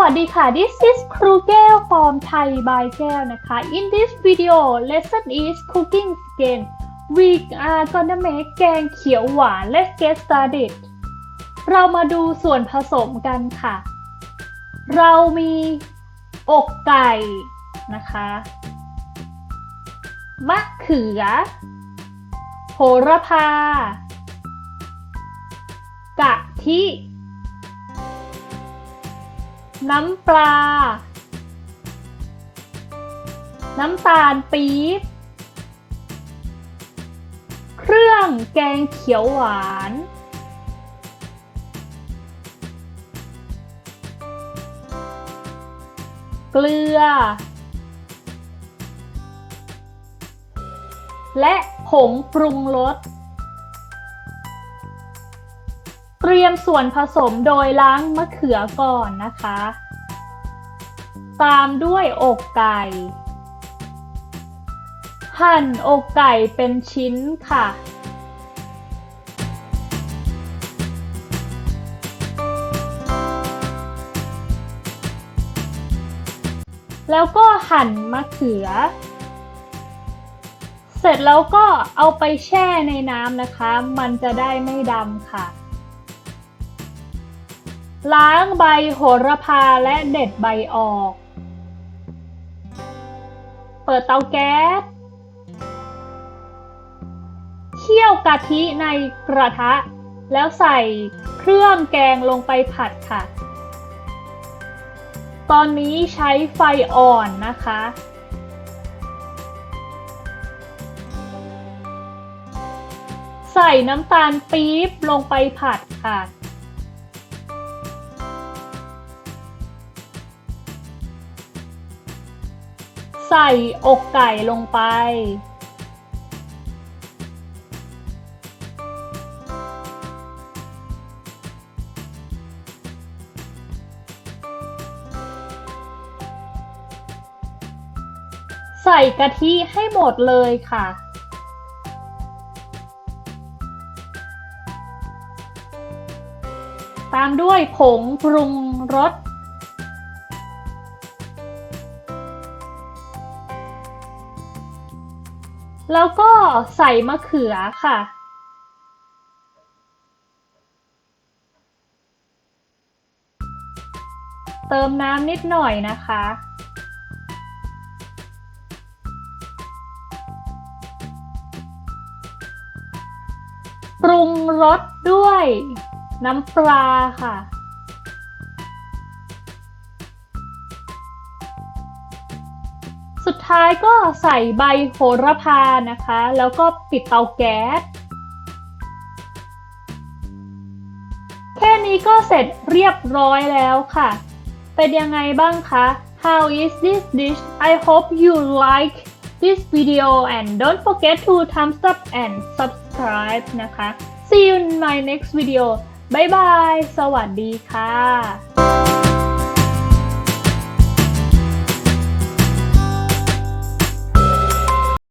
วัสดีค่ะ This is ครูแก้ว from Thai by แก้วนะคะ In this video lesson is cooking again we are gonna make แกงเขียวหวาน Let's get started เรามาดูส่วนผสมกันค่ะเรามีอกไก่นะคะมะเขือโหระพากะทิน้ำปลาน้ำตาลปี๊บเครื่องแกงเขียวหวานเกลือและผงปรุงรสเตรียมส่วนผสมโดยล้างมะเขือก่อนนะคะตามด้วยอกไก่หั่นอกไก่เป็นชิ้นค่ะแล้วก็หั่นมะเขือเสร็จแล้วก็เอาไปแช่ในน้ำนะคะมันจะได้ไม่ดำค่ะล้างใบโหระพาและเด็ดใบออกเปิดเตาแก๊สเคี่ยวกะทิในกระทะแล้วใส่เครื่องแกงลงไปผัดค่ะตอนนี้ใช้ไฟอ่อนนะคะใส่น้ำตาลปี๊บลงไปผัดค่ะใส่อกไก่ลงไปใส่กะทิให้หมดเลยค่ะตามด้วยผงปรุงรสแล้วก็ใส่มะเขือค่ะเติมน้ำนิดหน่อยนะคะปรุงรสด้วยน้ำปลาค่ะสุดท้ายก็ใส่ใบโหระพานะคะแล้วก็ปิดเตาแก๊สแค่นี้ก็เสร็จเรียบร้อยแล้วค่ะเป็นยังไงบ้างคะ How is this dish? I hope you like this video and don't forget to thumbs up and subscribe นะคะ See you in my next video บ๊ายบายสวัสดีค่ะ